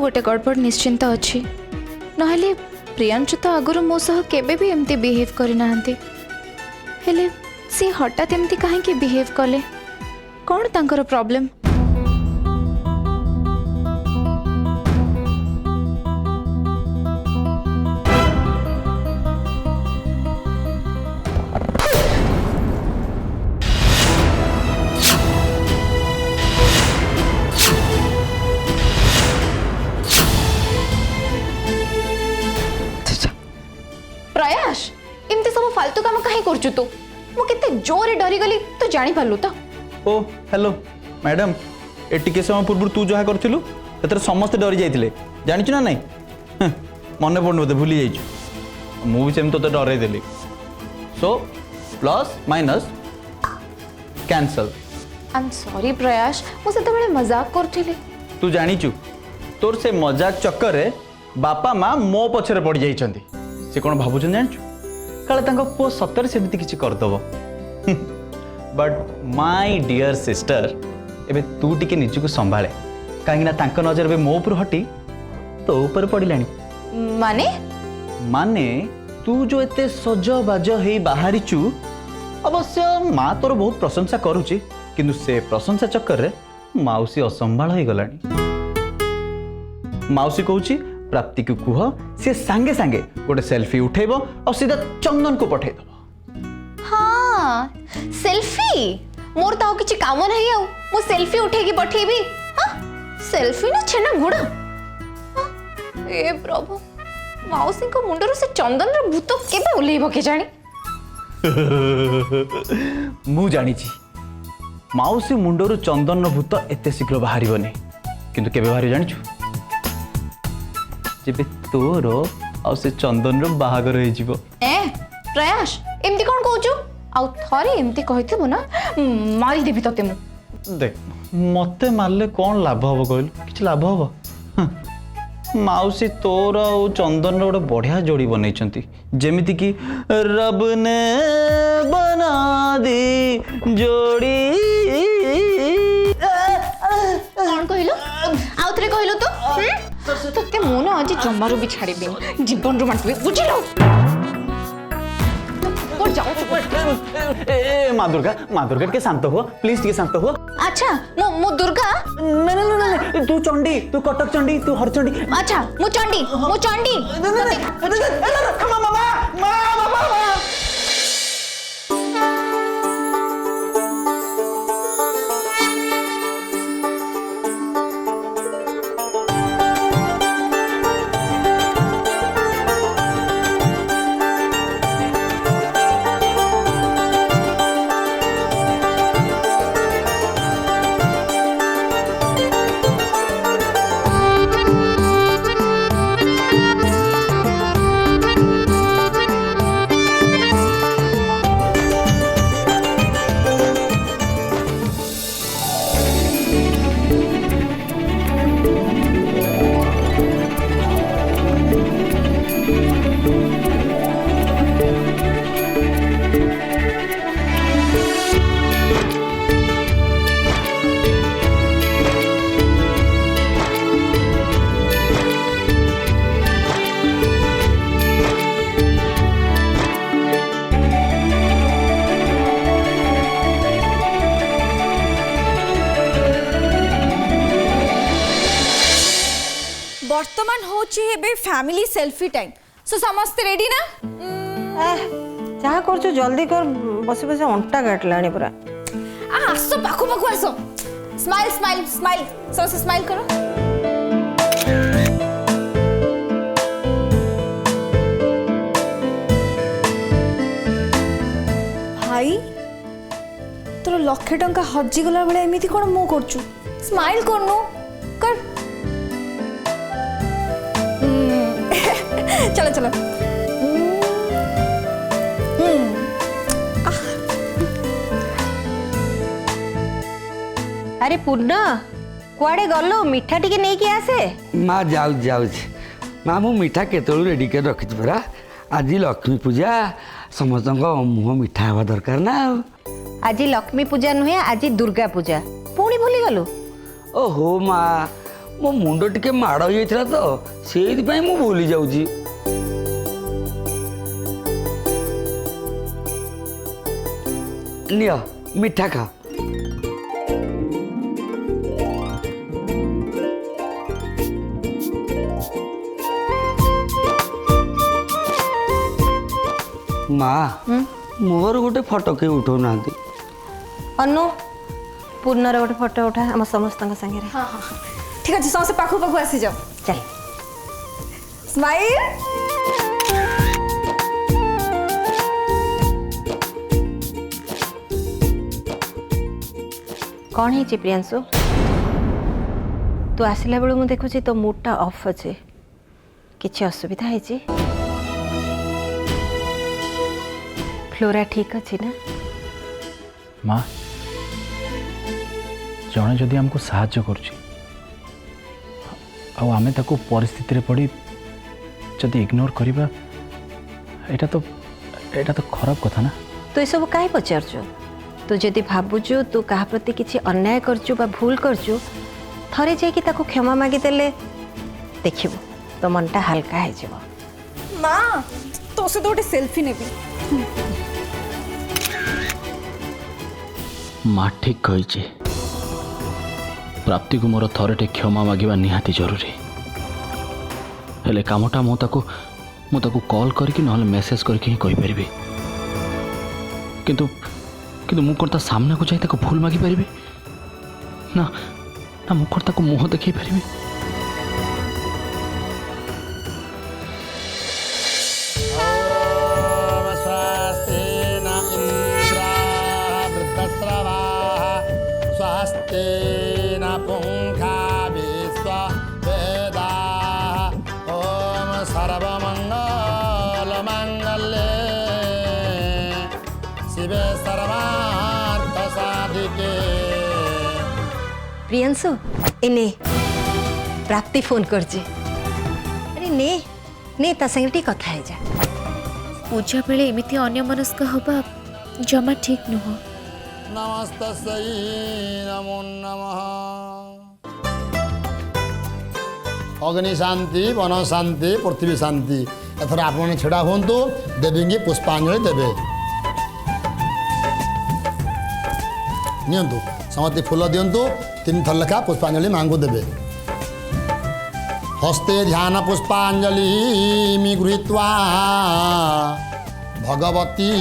गोटे गड़बड़ निश्चिंत अच्छी नहले प्रियांशु तो आगुरी मो सह केबे भी एमती बिहेव करना हेले सी हठात एमती कहीं बिहेव कले कौन तांकर प्रॉब्लम। प्रयास इमती सब फालतू काम कहीं करचु तू मु केते जोरे डरी गली तू जानी पालु तो। ओ हेलो मैडम ए टिके समय पूर्व तू जहा करथिलु एतर समस्त डरी जाइतिले जानिछु ना नहीं मन पड़न मते भूली जाइछु मु भी सेम तो डरे देली so plus minus cancel. I am sorry प्रयास मु सेते बळे मजाक करथिले। तू जानिछु तोर से मजाक चक्कर रे बापा माँ मो पछरे पड़ जाइछंती से कोन भाबुछन जानिछु काले तांको पो सतर सेमती किछि कर दबो बट माय डियर सिस्टर एबे तू टिके निजको संभाळे काहेकि ना तांको नजर बे मो ऊपर हटी तो ऊपर पड़िलानी। माने माने तू जो एते सज बाज हेई बाहरिचु अवश्य माँ तोर बहुत प्रशंसा करूची किंतु से प्रशंसा चक्कर रे माउसी असंभाळ होई गलानी। माउसी कहूची प्राप्ति को कुह से सांगे सांगे गोटे सेल्फी उठेब और सीधा चंदन को पठे दब। हाँ सेल्फी मोर ताऊ किछि काम नहीं आउ मो सेल्फी उठेगी पठेबी। हां सेल्फी ना छेना गुड़ा ए प्रभु माउसी को मुंडरो से चंदन रे भूत केबे उलेइबो के जानी। मु जानी छी माउसी मुंडरो चंदन रो भूत एते शीघ्र बाहरिबनी किंतु केबे बाहरि जानिछु जेबे तोर आ से चंदन रो बाहागर होई जीवो। ए प्रयास एमती कोन कहूछु आउ थरे एमती कहिथिबो ना मारी देबी तते मु। देख मते मारले कौन लाभ हबो कहलु किछ लाभ हबो माउसी तोर आ चंदन रो गोटे बढ़िया जोड़ी बनैछंती जेमिति कि रब ने बना दी जोड़ी। कौन कहलो आउ थरे कहलो तो तते मु ना आज जम्मारू भी छाड़ीबी जीवन रो मांटबी बुझिलो कोड जाऊ छु। ए माँ दुर्गा के शांत हो प्लीज टिके शांत हो। अच्छा मु दुर्गा नहीं नहीं नहीं तू चंडी तू कटक चंडी तू हर चंडी। अच्छा मु चंडी वर्तमान होची एबे फैमिली सेल्फी टाइम सो समस्त रेडी ना जहाँ कर जल्दी कर बस बस अंटा काटलानी पूरा आसो पाखु पाखु आसो स्माइल स्माइल स्माइल सब स्माइल करो भाई तोर लक्षे टंका हजी गला बेले एमिति कोन मो करछु स्माइल करनु कर चलो चलो अरे पूर्ण कुआडे गलो मिठा टिके नहीं कि आसे माँ जाऊ जाऊ माँ मु मिठा केतलू रेडी कर रखी परा आज लक्ष्मी पूजा समस्त मुह मिठा हवा दरकार ना आज लक्ष्मी पूजा नुहे आज दुर्गा पूजा पुणी भूली गलु ओहो माँ ମୋ ମୁଣ୍ଡ ଟିକେ ମାଡ଼ ହେଇଯାଇଥିଲା ତ ସେଇଥିପାଇଁ ମୁଁ ଭୁଲି ଯାଉଛି। ନିଅ ମିଠା ଖା। ମା ମୋର ଗୋଟେ ଫଟୋ କେହି ଉଠାଉନାହାନ୍ତି। ଅନୁ ପୂର୍ଣ୍ଣର ଗୋଟେ ଫଟୋ ଉଠା ଆମ ସମସ୍ତଙ୍କ ସାଙ୍ଗରେ। हाँ हाँ ठीक अच्छे समस्त पाखु पाखु आसी जाओ ଚାଲ। स्माइल कौन है प्रियांशु तू आसला बेलू मुझे देखुची तो मूडटा ऑफ अच्छे किसी असुविधा है फ्लोरा ठीक अच्छी ना माँ जड़े जदि आमको साहाय्य करें ताको परिस्थिति रे पड़ी जदि इग्नोर करिबा एटा तो खराब कथा ना। तो ये सब कहीं पचारचु तू जदि भावुचु तू क्या प्रति किसी अन्याय करचु बा भूल करचु थरे जाइए ताको क्षमा मागिदेले देखिबु तो मनटा हल्का है जीव। माँ तो से तो गोटे सेल्फी नेबी माँ ठीक कही प्राप्ति को मोर थरटे क्षमा मागिबा निहाती जरूरी हेले कामटा मु ताको कॉल करके नहले मेसेज करके ही कहि परिबे किंतु मु कोन ता सामने को जाई ताको भूल मागी परिबे ना ना मु कोन ताको मुंह देखै परिबे। स्वस्तेन पुंखा विश्ववेदाः ॐ सर्वमङ्गलमाङ्गल्ये शिवे सर्वार्थसाधिके। प्रियांशु इने प्राप्ति फोन करजे अरे ने ने ता संगटी कथा है जा पूजा बेले एमिति अन्यमनस्क हबा जमा ठीक नुह। नमस्तस्यै नमो नमः। अग्नि शांति वन शांति पृथ्वी शांति एथर आपण छेड़ा हूँ देवी की पुष्पांजलि देवे नियंतु समस्ते फूल दिंतु 3 थर लेखा पुष्पांजलि मांगू देवे। हस्ते ध्यान पुष्पांजलि गृहीत्वा भगवती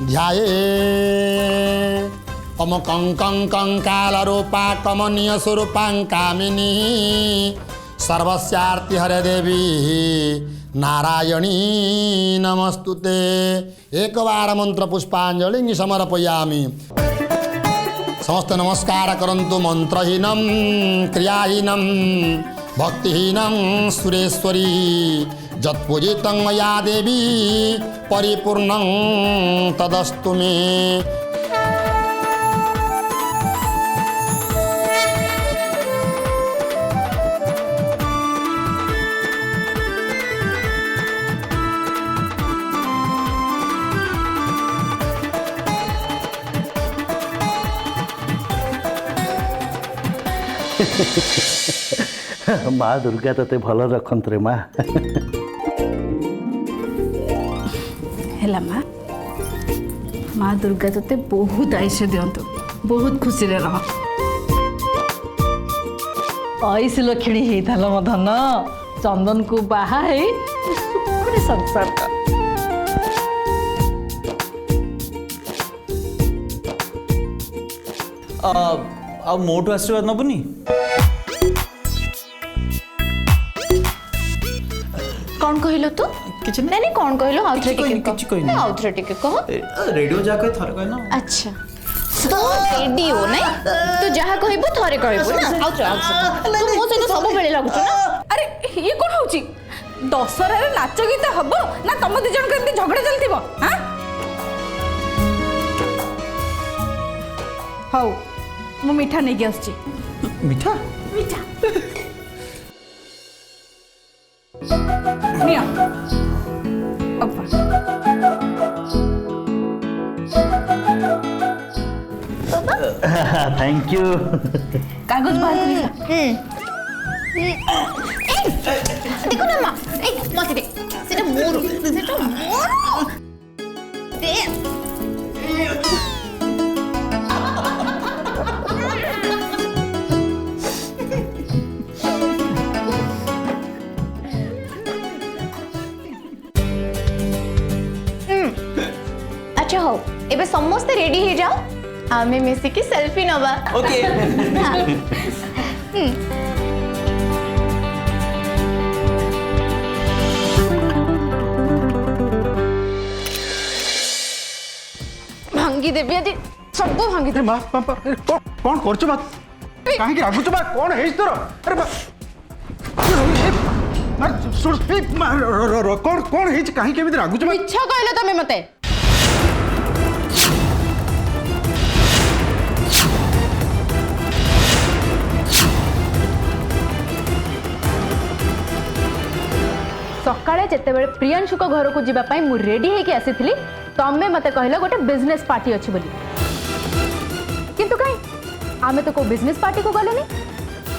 ध्याये अम कंकाल रूपा कमनीय स्वरूपां कामिनी सर्वस्यार्ति हरे देवी नारायणी नमस्तुते। एक बार मंत्र पुष्पांजलि समर्पयामि। समस्त नमस्कार करंतु मंत्रहीनम क्रियाहीनम भक्तिहीनम सुरेश्वरी जत्पूजितं मया देवी परिपूर्णं तदस्तु मे। माँ दुर्गा तते भल रखंत रे माँ। है माँ माँ दुर्गा तोते बहुत आयुष्य दिंतु बहुत खुशी रह आयुष लक्षणी होता मो धन चंदन को बाहा है संसार का मोटू आशीर्वाद नबुनी कौन कहलो तू किछ नहीं नहीं कौन कहलो आउथरे किछि टिके कहनी कह आउथरे टिके कह। रेडियो जाके थरे कहना। अच्छा तो रेडियो नहीं तू जहाँ कहबो थरे कहबो ना आउथरे आउथरे तू मो सहित सब बेले लागुछ ना। अरे ये कौन होची दशहरा रे नाच गीत हबो ना तम दि जन केमती झगड़ा चलतिबो हां हौ मु मीठा नहीं के आछी मीठा मीठा निया अब्बा थैंक यू। कागज बाहर करिए। देखो ना माँ मत दे सेटा मोर दे अच्छा हो एबे समस्त रेडी हो जाओ आमे मिसिकी सेल्फी नबा ओके। भांगी देबी आदि सब भांगी दे माँ कौन करछु बा काहे की रागुछु बा कौन हेइस तोर अरे बा मार सुन कौन हेइस काहे केमिति रागुछु बा मिछ कहलो तमे मते सकाळे जेतेबेले प्रियांशु को घर को जीवा पाई मु रेडी हेके आसीथिली तमे मते कहलो गोटे बिजनेस पार्टी अछि बोली किंतु काई आमे तो को बिजनेस पार्टी को गलेनी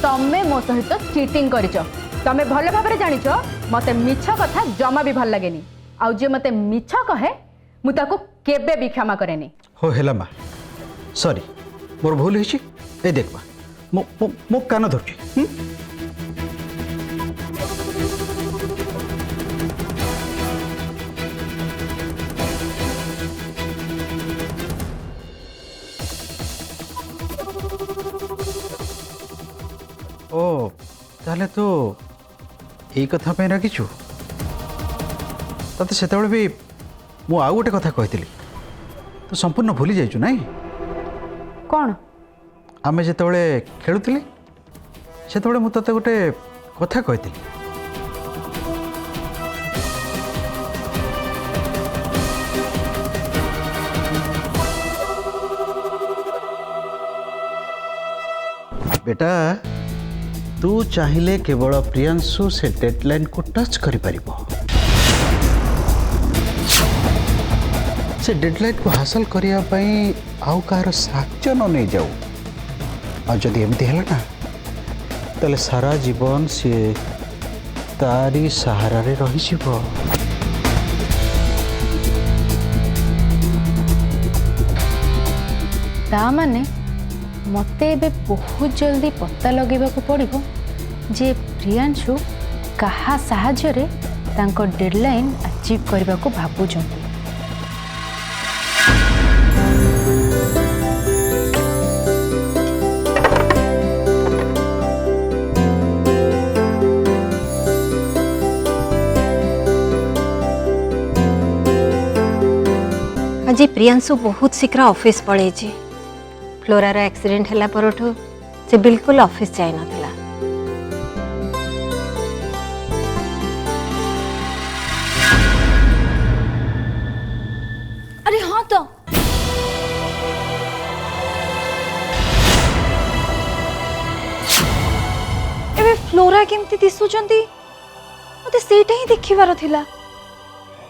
तमे मो सहित चीटिंग करिचो तमे भले भाबरे जानिचो मते मिछ कथा जमा भी भल लागेनी आ जे मते मिछ कहे मु ताको केबे भी क्षमा करेनी हो हेला माँ सॉरी मोर भूल हेछि ए देखबा मो कान धरछि ओ ताले तो यही कथा पे राखिछु तते सेतबेले भी मु आउ गोटे कथा कहितली तो संपूर्ण भूली जाइछु नाही कोन आमे जेतबेले खेलुतली सेतबेले मु तते गोटे कथा कहितली बेटा तू चाहिए केवल प्रियांशु से डेडलाइन को टच करि परिबो से डेडलाइन को हासिल करिया पई आउ कार साक्ष्य न नहीं जाऊ आ जदि एमती है ना तले सारा जीवन से तारी सहारा रे रही जीवो ता माने मते एबे बहुत जल्दी पता लगेबाकू पड़िबो जे प्रियांशु कहा साहाଯ୍ୟ रे तांको डेडलाइन अचीव करबाकू भाबुचंती आज प्रियांशु बहुत शीघ्र ऑफिस पड़े फ्लोरार एक्सीडेंट हैला परठू से बिल्कुल ऑफिस जाई नथिला अरे हाँ तो एबे फ्लोरा केमती दिसुचंती मते सेटा ही देखिबार थिला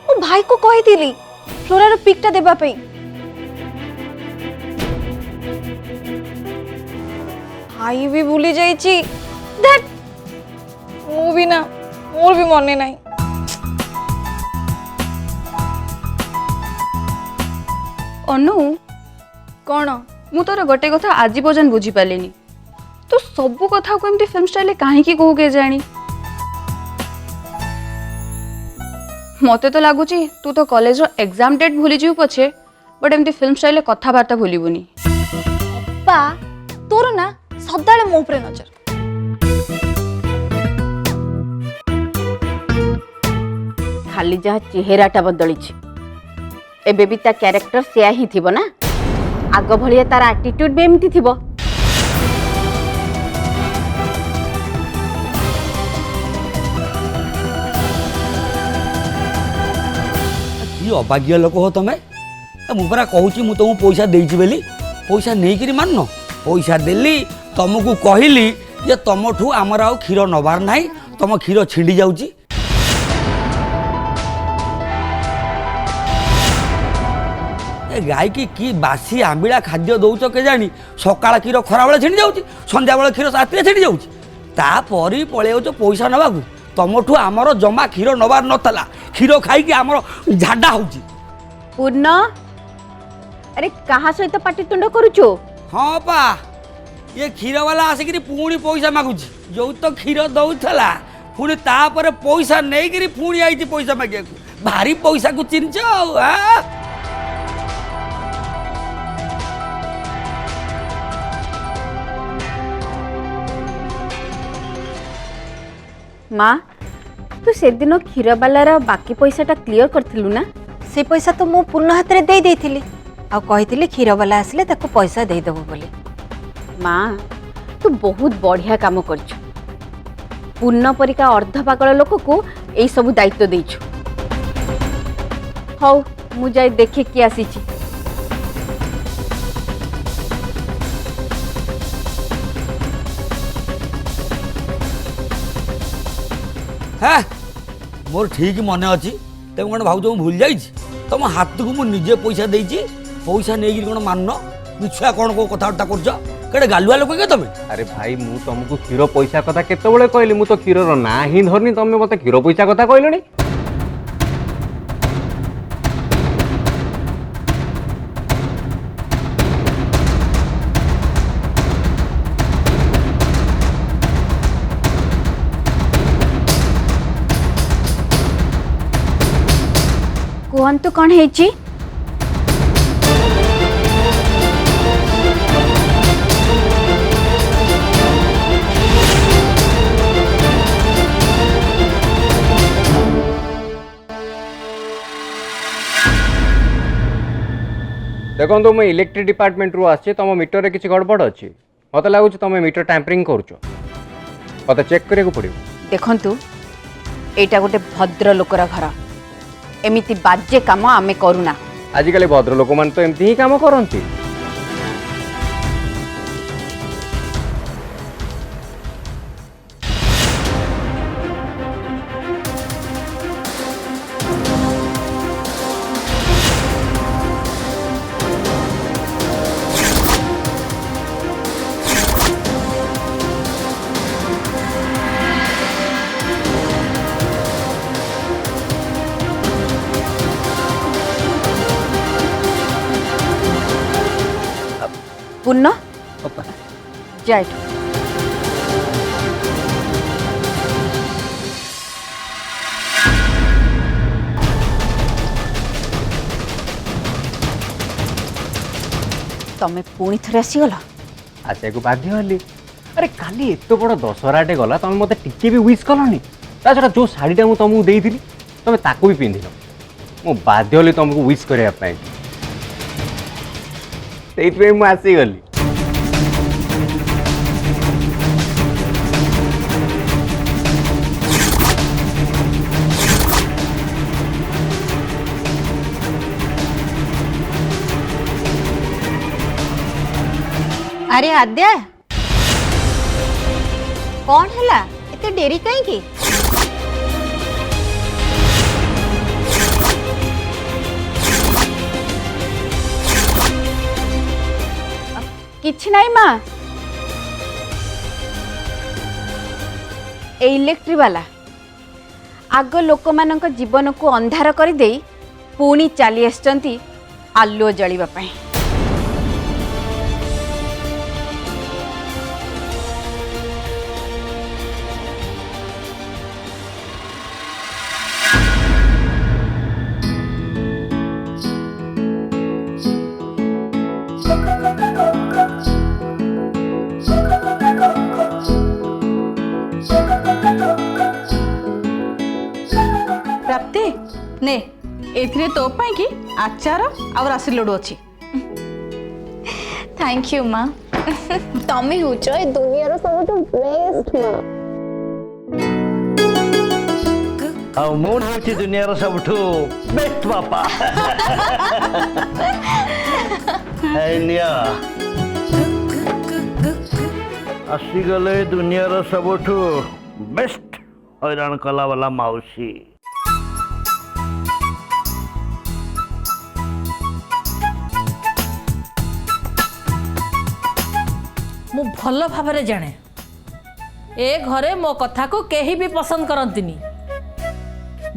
ओ भाई को कहि दिली फ्लोरार पिकटा देबा पई भाई भी भूली जाइची दैट मु भी ना मोर भी मने नहीं अनु कौन मु तोर गोटे कथा आज पर्यंत बुझी पालिनी तो सब कथा को एमती फिल्म स्टाइल कहीं कहू के जानी मते तो लगुच तू तो कॉलेज रो एग्जाम डेट भूली जीव पछे बट एमती फिल्म स्टाइल कथबार्ता भूलबुनी पा तोर ना सदाले मो उपरे नजर खाली जहाँ चेहराटा बदली एबे भी ता कैरेक्टर सेया ही थिबो ना आग भलिया तार एटीट्यूड भी एमती थिबो कि अभाग्य लोक हो तुम मुझे कहूँ मु तुमको पैसा देची बोली पैसा नहीं मान पैसा देली तुमको कहली जे तुम ठू आमर आउ क्षीर नबार ना तुम क्षीर छिंडी जाऊँगी ए गाई की बासी आंबिळा खाद्य दौच के जानी सकाळ क्षीर खरा बेले छिड़ी जाऊँ संध्या बेले क्षीर राति छिड़ी जाऊँ तापर पलि जाऊँ पैसा नवाकू तुमठू आमर जमा क्षीर नबार नथला क्षीर खाई आमर झाडा होची पूर्ण अरे कहा सहित पाटितुंड करूचो हाँ पा ये क्षीर वाला आसिक पुणी पैसा मागुची जो तो क्षीर दौला पुणी तापर पैसा नहीं पुणी आई पैसा मागे भारी पैसा को चिन्ह माँ तू से दिन क्षीर बालार बाकी पैसाटा क्लियर करथिलु ना से पैसा तो मु पूर्ण हाथ रे दे देइथिली आ कहिथिली क्षीर वाला आसले ताको पैसा दे देबो बोली। माँ तू बहुत बढ़िया काम करछु पूर्ण परिका अर्ध पागल लोक को यही सब दायित्व देछु हौ मु जाई देखे कि आसीची है मोर ठीक मन अच्छी तुम कौन भाव तुम भूल जाइए तुम हाथ को मुझे निजे पैसा देती पैसा नहीं कौन मान मिछुआ कौन को कथबार्ता कर गालुआ लोक के तुम अरे भाई मु तुमको क्षीर पैसा कथा केतबेले कहली मु तो क्षीर ना ही धरनी तुम मत क्षीर पैसा कथा कहलनी कहतु कौन है देखो तो मैं इलेक्ट्रिक डिपार्टमेंट रू आसी तुम मीटर रे किसी गड़बड़ अच्छी मत लगुच तुम मीटर टैंपरिंग करुच मत चेक करिया पड़ो देखंतु एटा गोटे भद्र लोकर घर एमिति बाज्य काम आमे करूना आजिकल भद्र लोक मान तो एमती ही काम करती पूर्ण जाए तमे पुणी थरे आसीगल आसे को बाध्य हली अरे काली एत बड़ दशहराटे गला तुम मत टिके भी विश कलनी ता छड़ा जो शाढ़ीटा मु तुमको देइथिली तुम ताको भी पिंधिल मु बाध्य हली तुमको विश करिया पई सेइतवे मु आसी गली अरे आद्या कौन है इतने डेरी कहीं किछि नाई माँ ए इलेक्ट्रिक वाला आग लोक मानक जीवन को अंधार कर दे पुणी चली आसचंती आलुओ जलिबा पई प्राप्ति ने एथिरे तो पाई कि आचार और राशि लड्डू अच्छी थैंक यू माँ तमें होच ए दुनिया सब बेस्ट माँ ଆଉ ମୁଁ ହେଉଛି ଦୁନିଆର ସବୁଠୁ ବେଷ୍ଟ ବାପା ଆସିଗଲେ ଦୁନିଆର ସବୁଠୁ ବେଷ୍ଟ ହଇରାଣ କଲା ବାଲା ମାଉସୀ भल भाव जाने ए घरे मो कथा को केही भी पसंद करंतिनी।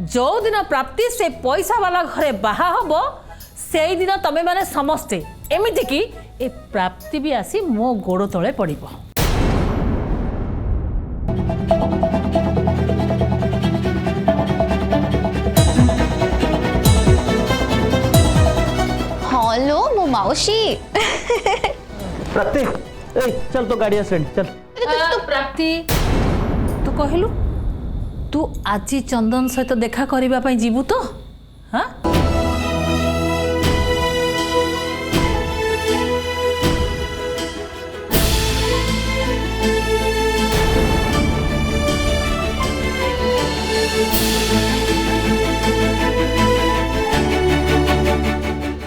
जो दिन प्राप्ति से पैसा वाला घरे बाहा हबो से दिन तमे माने समस्ते एमिति कि ए प्राप्ति भी आसी मो गोड़ तले पड़िबो। हेलो मो माउसी प्राप्ति ए चल तो गाड़ी आसलेनी चल। प्राप्ति तू कहलु तू आज चंदन सहित देखा करबा पई जीवु तो हाँ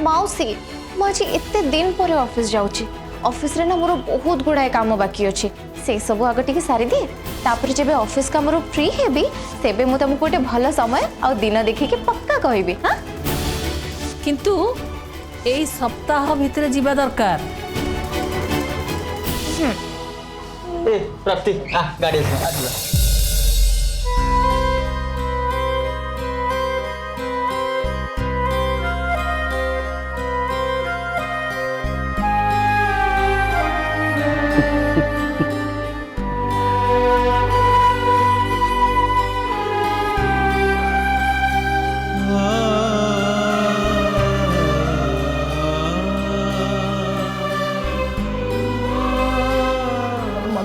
माउसी मुझे एते दिन पर ऑफिस जाऊची। ऑफिस रे ना मोर बहुत गुड़ाए काम बाकी अच्छी से सब आग टिके सारी दिए तापर जब ऑफिस का मोर फ्री हेबी तेबे मु तुमको गोटे भल समय आ दिन देखिके पक्का कहबी। हाँ किंतु एई सप्ताह भितर जीवा दरकार। ए प्राप्ति आ गाड़ी आसले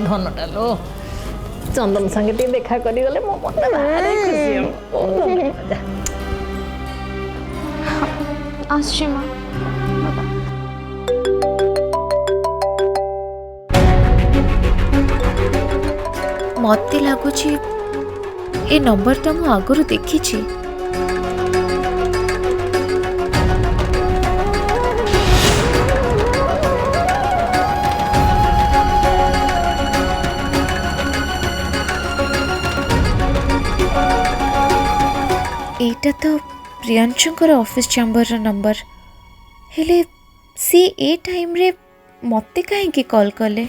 धनटा लो चंदन संगे टी देखा करी गले मो मन भारी खुशी हो। आश्ची माँ मत लगुच ए नंबर तो मु आगुरी देखी। एटा तो प्रियांशुंकर ऑफिस चैम्बर नंबर हेले सी ए टाइम रे मते काहे की कॉल कले।